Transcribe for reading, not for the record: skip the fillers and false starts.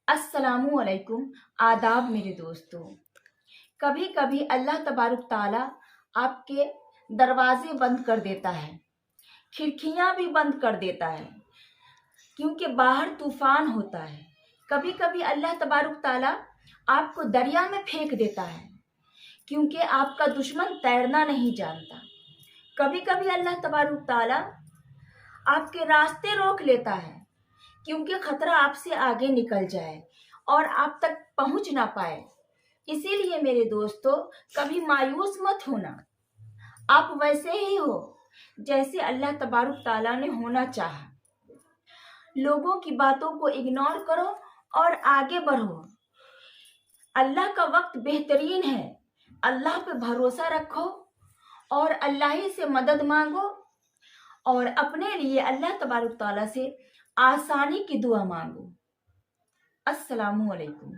अस्सलामु अलैकुम। आदाब मेरे दोस्तों। कभी कभी अल्लाह तबारक ताला आपके दरवाजे बंद कर देता है, खिड़कियां भी बंद कर देता है, क्योंकि बाहर तूफान होता है। कभी कभी अल्लाह तबारक ताला आपको दरिया में फेंक देता है, क्योंकि आपका दुश्मन तैरना नहीं जानता। कभी कभी अल्लाह तबारक ताला आपके रास्ते रोक लेता है, क्योंकि खतरा आपसे आगे निकल जाए और आप तक पहुंच ना पाए। इसीलिए मेरे दोस्तों, कभी मायूस मत होना। आप वैसे ही हो जैसे अल्लाह तबारक ताला ने होना चाहा। लोगों की बातों को इग्नोर करो और आगे बढ़ो। अल्लाह का वक्त बेहतरीन है। अल्लाह पे भरोसा रखो और अल्लाह ही से मदद मांगो और अपने लिए अल्लाह तबारक ताला से आसानी की दुआ मांगो। अस्सलामु अलैकुम।